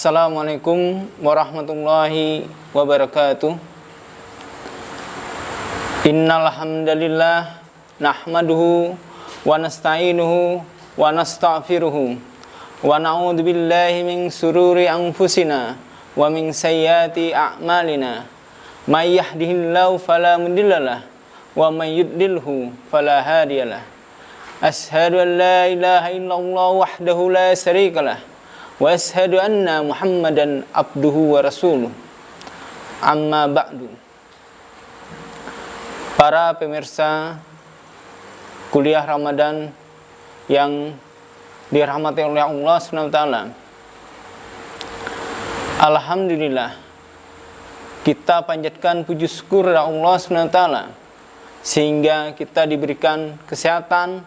Assalamualaikum warahmatullahi wabarakatuh. Innal hamdalillah nahmaduhu wa nasta'inuhu wa nastaghfiruhu wa na'udzu billahi min sururi anfusina wa min sayyiati a'malina. May yahdihillahu fala mudhillalah wa may yudlilhu fala hadiyalah. Asyhadu an la ilaha illallah wahdahu la syarikalah wa asyhadu anna Muhammadan abduhu wa rasuluh. Amma ba'du. Para pemirsa kuliah Ramadan yang dirahmati oleh Allah SWT, alhamdulillah kita panjatkan puji syukur kepada Allah SWT sehingga kita diberikan kesehatan,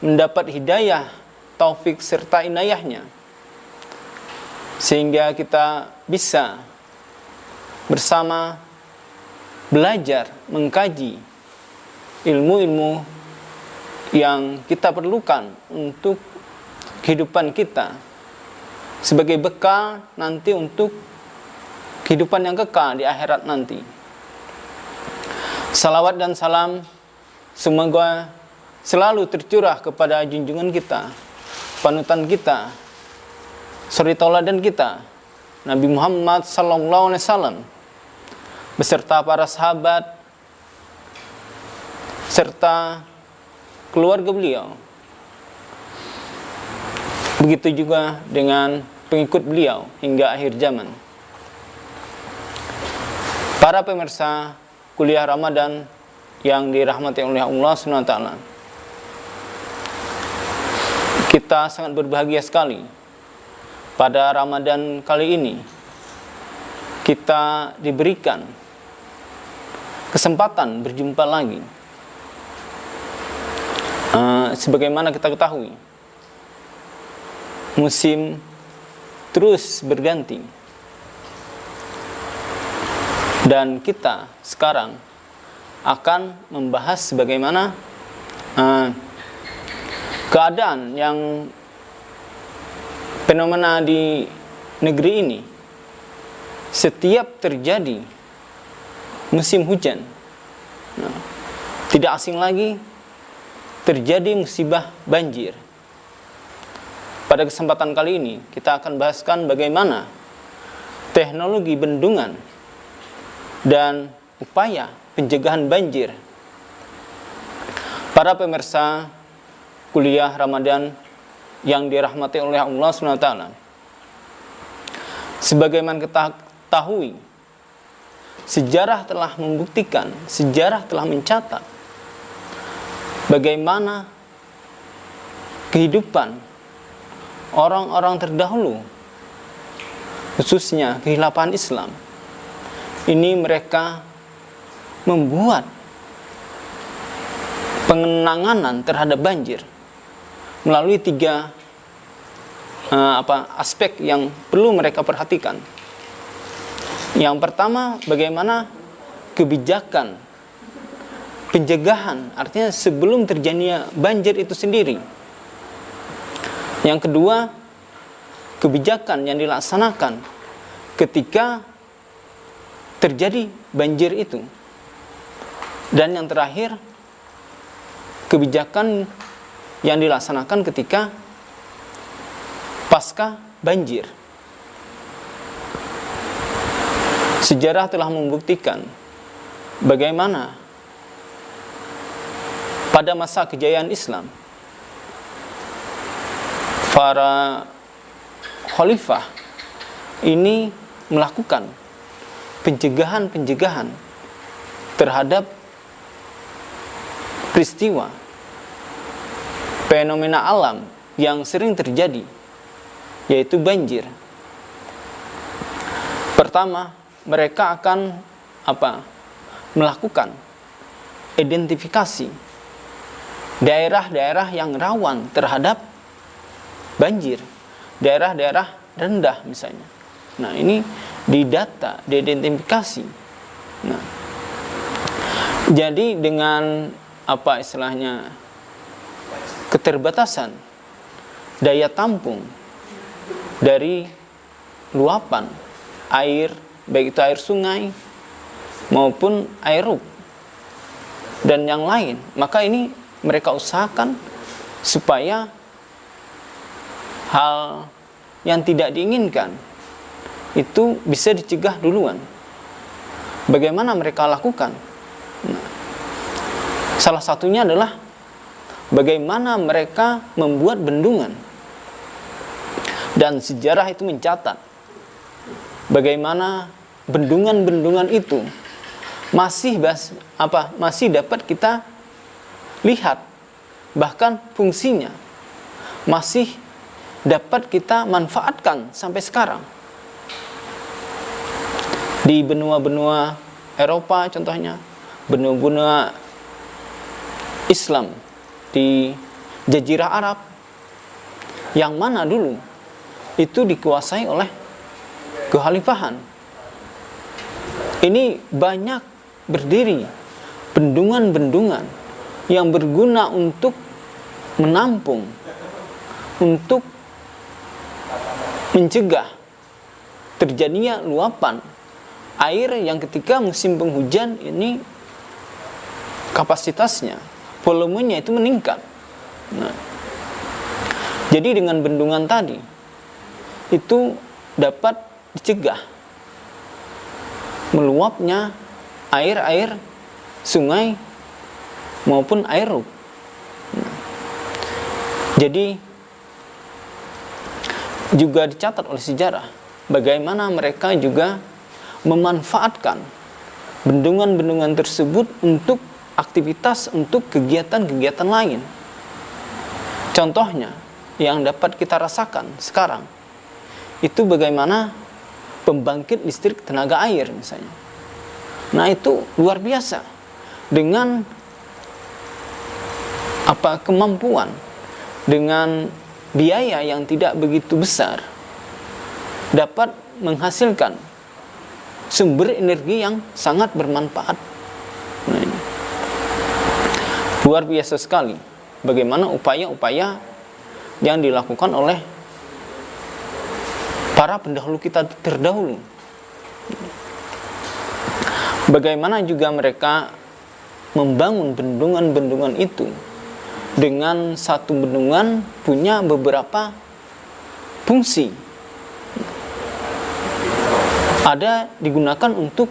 mendapat hidayah, taufik serta inayahnya, sehingga kita bisa bersama belajar, mengkaji ilmu-ilmu yang kita perlukan untuk kehidupan kita sebagai bekal nanti untuk kehidupan yang kekal di akhirat nanti. Salawat dan salam semoga selalu tercurah kepada junjungan kita, panutan kita, suri tauladan kita, Nabi Muhammad SAW, beserta para sahabat serta keluarga beliau. Begitu juga dengan pengikut beliau hingga akhir zaman. Para pemirsa kuliah Ramadan yang dirahmati oleh Allah SWT, kita sangat berbahagia sekali. Pada Ramadan kali ini kita diberikan kesempatan berjumpa lagi. Sebagaimana kita ketahui, musim terus berganti, dan kita sekarang akan membahas bagaimana keadaan yang fenomena di negeri ini. Setiap terjadi musim hujan, tidak asing lagi terjadi musibah banjir. Pada kesempatan kali ini kita akan bahaskan bagaimana teknologi bendungan dan upaya pencegahan banjir. Para pemirsa kuliah Ramadan yang dirahmati oleh Allah SWT, sebagaimana kita ketahui, sejarah telah membuktikan, sejarah telah mencatat bagaimana kehidupan orang-orang terdahulu, khususnya kehilafahan Islam. Ini mereka membuat pengenangan terhadap banjir melalui tiga aspek yang perlu mereka perhatikan. Yang pertama, bagaimana kebijakan pencegahan, artinya sebelum terjadinya banjir itu sendiri. Yang kedua, kebijakan yang dilaksanakan ketika terjadi banjir itu. Dan yang terakhir, kebijakan yang dilaksanakan ketika pasca banjir. Sejarah telah membuktikan bagaimana pada masa kejayaan Islam, para khalifah ini melakukan pencegahan terhadap peristiwa fenomena alam yang sering terjadi, yaitu banjir. Pertama, mereka akan melakukan identifikasi daerah-daerah yang rawan terhadap banjir, daerah-daerah rendah misalnya. Nah, ini didata, diidentifikasi. Nah, jadi dengan keterbatasan daya tampung dari luapan air, baik itu air sungai maupun air rub dan yang lain. Maka ini mereka usahakan supaya hal yang tidak diinginkan itu bisa dicegah duluan. Bagaimana mereka lakukan? Salah satunya adalah bagaimana mereka membuat bendungan. Dan sejarah itu mencatat bagaimana bendungan-bendungan itu masih dapat kita lihat, bahkan fungsinya masih dapat kita manfaatkan sampai sekarang. Di benua-benua Eropa contohnya, benua-benua Islam di Jazirah Arab, yang mana dulu itu dikuasai oleh kekhalifahan. Ini banyak berdiri bendungan-bendungan yang berguna untuk menampung, untuk mencegah terjadinya luapan air yang ketika musim penghujan ini kapasitasnya, volumenya itu meningkat. Nah, jadi dengan bendungan tadi itu dapat dicegah meluapnya air-air sungai maupun air rub. Nah, jadi juga dicatat oleh sejarah bagaimana mereka juga memanfaatkan bendungan-bendungan tersebut untuk aktivitas, untuk kegiatan-kegiatan lain. Contohnya yang dapat kita rasakan sekarang itu bagaimana pembangkit listrik tenaga air misalnya. Nah, itu luar biasa dengan kemampuan, dengan biaya yang tidak begitu besar dapat menghasilkan sumber energi yang sangat bermanfaat. Nah, ini luar biasa sekali bagaimana upaya-upaya yang dilakukan oleh para pendahulu kita terdahulu. Bagaimana juga mereka membangun bendungan-bendungan itu. Dengan satu bendungan punya beberapa fungsi. Ada digunakan untuk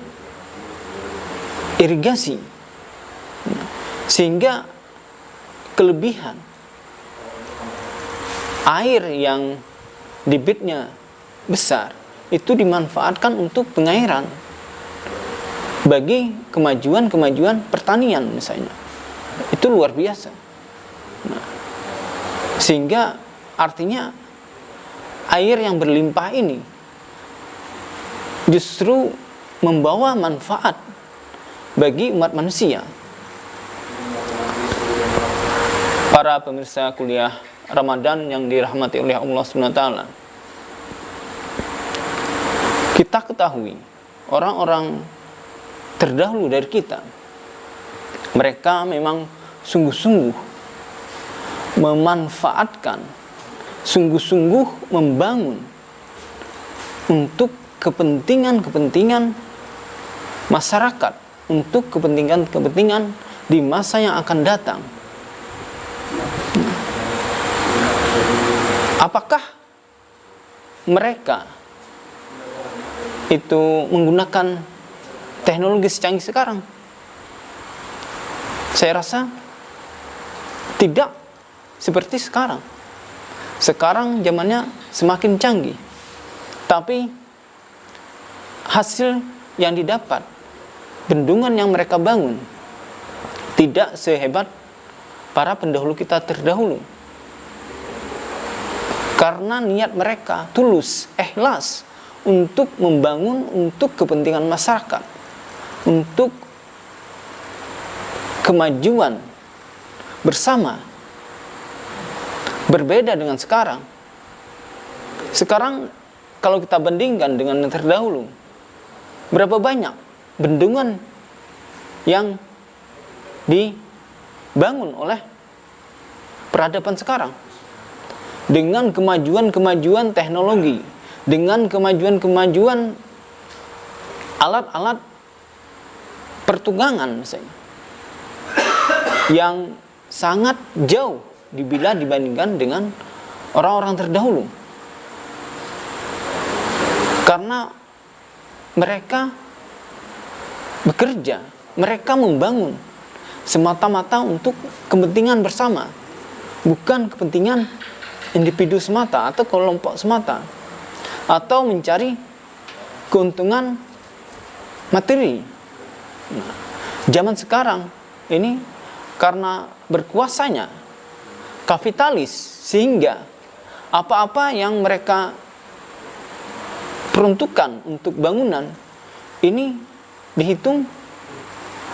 irigasi, sehingga kelebihan air yang debitnya besar itu dimanfaatkan untuk pengairan bagi kemajuan-kemajuan pertanian misalnya. Itu luar biasa. Nah, sehingga artinya air yang berlimpah ini justru membawa manfaat bagi umat manusia. Para pemirsa kuliah Ramadan yang dirahmati oleh Allah SWT, kita ketahui orang-orang terdahulu dari kita, mereka memang sungguh-sungguh memanfaatkan, sungguh-sungguh membangun untuk kepentingan-kepentingan masyarakat, untuk kepentingan-kepentingan di masa yang akan datang. Apakah mereka itu menggunakan teknologi secanggih sekarang? Saya rasa tidak seperti sekarang. Sekarang zamannya semakin canggih, tapi hasil yang didapat, bendungan yang mereka bangun tidak sehebat para pendahulu kita terdahulu. Karena niat mereka tulus, ikhlas untuk membangun untuk kepentingan masyarakat, untuk kemajuan bersama. Berbeda dengan sekarang. Sekarang kalau kita bandingkan dengan yang terdahulu, berapa banyak bendungan yang dibangun oleh peradaban sekarang. Dengan kemajuan-kemajuan teknologi, dengan kemajuan-kemajuan alat-alat pertugangan misalnya yang sangat jauh bila dibandingkan dengan orang-orang terdahulu. Karena mereka bekerja, mereka membangun semata-mata untuk kepentingan bersama, bukan kepentingan individu semata atau kelompok semata, atau mencari keuntungan materi. Nah, zaman sekarang ini karena berkuasanya kapitalis, sehingga apa-apa yang mereka peruntukan untuk bangunan ini dihitung,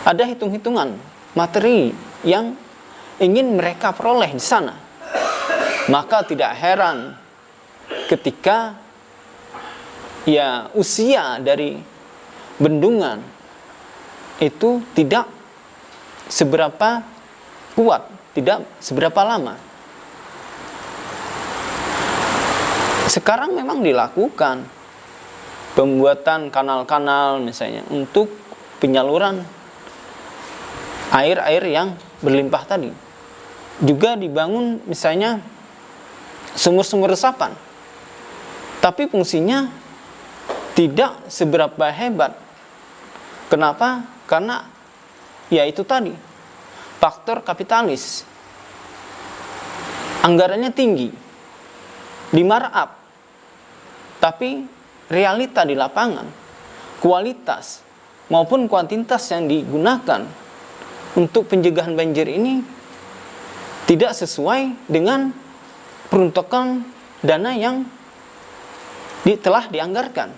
ada hitung-hitungan materi yang ingin mereka peroleh di sana. Maka tidak heran ketika usia dari bendungan itu tidak seberapa kuat, tidak seberapa lama. Sekarang memang dilakukan pembuatan kanal-kanal misalnya untuk penyaluran air-air yang berlimpah tadi. Juga dibangun misalnya sumur-sumur resapan. Tapi fungsinya tidak seberapa hebat. Kenapa? Karena ya itu tadi, faktor kapitalis. Anggarannya tinggi, di markup. Tapi realita di lapangan, kualitas maupun kuantitas yang digunakan untuk pencegahan banjir ini tidak sesuai dengan peruntukan dana yang telah dianggarkan.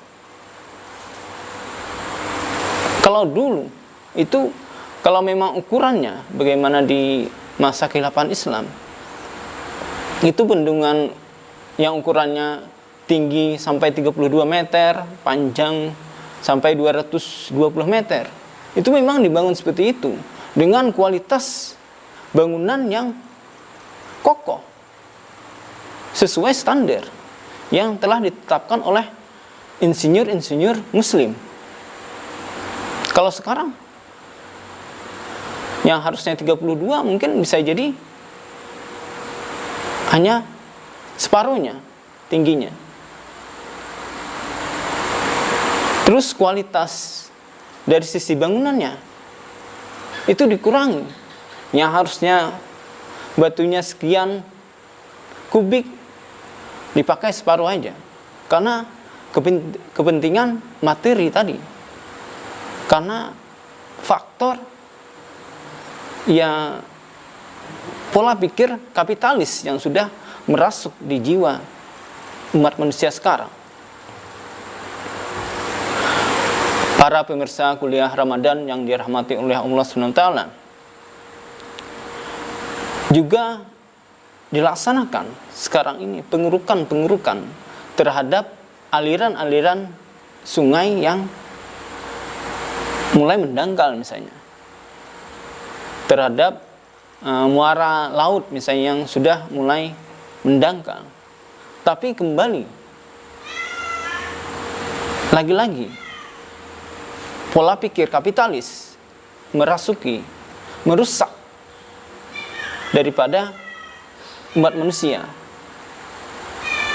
Kalau dulu itu, kalau memang ukurannya bagaimana di masa kehilafahan Islam, itu bendungan yang ukurannya tinggi sampai 32 meter, panjang sampai 220 meter. Itu memang dibangun seperti itu dengan kualitas bangunan yang kokoh sesuai standar yang telah ditetapkan oleh insinyur-insinyur muslim. Kalau sekarang yang harusnya 32 mungkin bisa jadi hanya separuhnya tingginya. Terus kualitas dari sisi bangunannya itu dikurangi. Yang harusnya batunya sekian kubik dipakai separuh aja. Karena kepentingan materi tadi. Karena faktor pola pikir kapitalis yang sudah merasuk di jiwa umat manusia sekarang. Para pemirsa kuliah Ramadan yang dirahmati oleh Allah SWT, juga dilaksanakan sekarang ini pengurukan terhadap aliran-aliran sungai yang mulai mendangkal misalnya, terhadap muara laut misalnya yang sudah mulai mendangkal. Tapi kembali lagi-lagi pola pikir kapitalis merusak daripada umat manusia,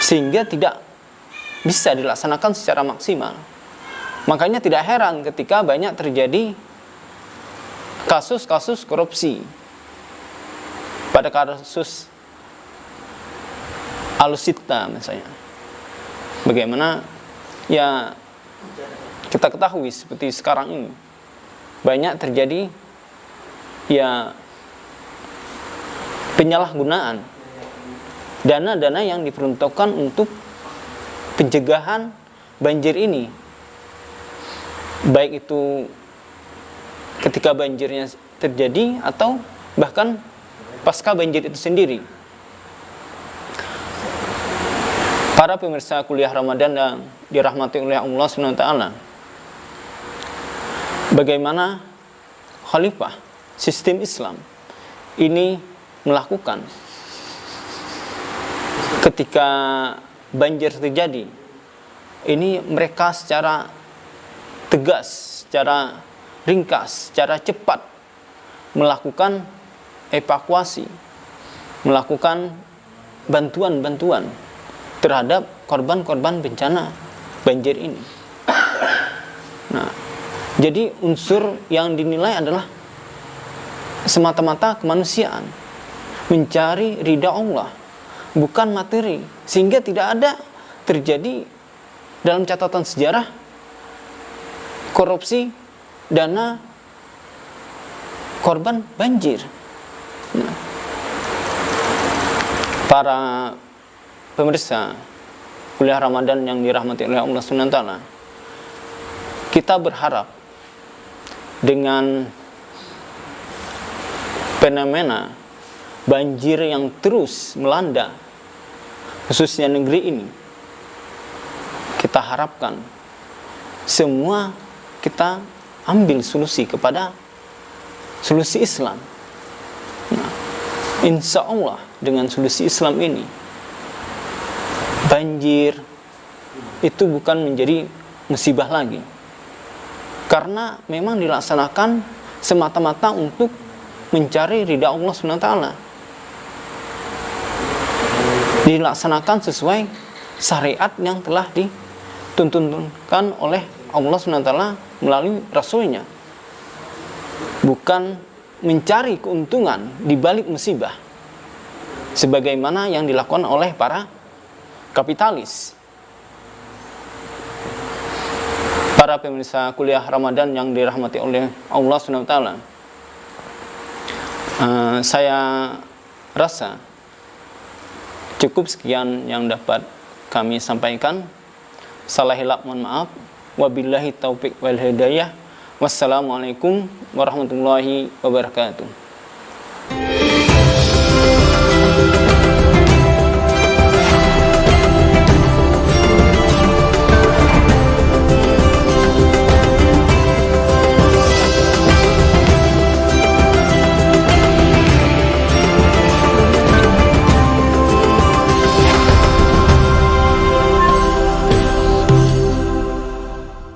sehingga tidak bisa dilaksanakan secara maksimal. Makanya tidak heran ketika banyak terjadi kasus-kasus korupsi. Pada kasus Alusista misalnya, bagaimana ya kita ketahui seperti sekarang ini banyak terjadi ya penyalahgunaan dana-dana yang diperuntukkan untuk pencegahan banjir ini, baik itu ketika banjirnya terjadi atau bahkan pasca banjir itu sendiri. Para pemirsa kuliah Ramadan yang dirahmati oleh Allah SWT, bagaimana khalifah sistem Islam ini melakukan ketika banjir terjadi, ini mereka secara tegas, secara ringkas, secara cepat melakukan evakuasi, melakukan bantuan-bantuan terhadap korban-korban bencana banjir ini. Nah, jadi unsur yang dinilai adalah semata-mata kemanusiaan, mencari ridha Allah, bukan materi, sehingga tidak ada terjadi dalam catatan sejarah korupsi dana korban banjir. Nah, para pemirsa kuliah Ramadan yang dirahmati oleh Allah SWT, kita berharap dengan fenomena banjir yang terus melanda khususnya negeri ini, kita harapkan semua kita ambil solusi kepada solusi Islam. Nah, insya Allah dengan solusi Islam ini, banjir itu bukan menjadi musibah lagi, karena memang dilaksanakan semata-mata untuk mencari ridha Allah SWT, dilaksanakan sesuai syariat yang telah dituntunkan oleh Allah SWT melalui Rasulnya, bukan mencari keuntungan di balik musibah sebagaimana yang dilakukan oleh para kapitalis. Para pemirsa kuliah Ramadan yang dirahmati oleh Allah SWT, saya rasa cukup sekian yang dapat kami sampaikan. Salah hilap mohon maaf. Wabillahi taufiq wal hidayah. Wassalamualaikum warahmatullahi wabarakatuh.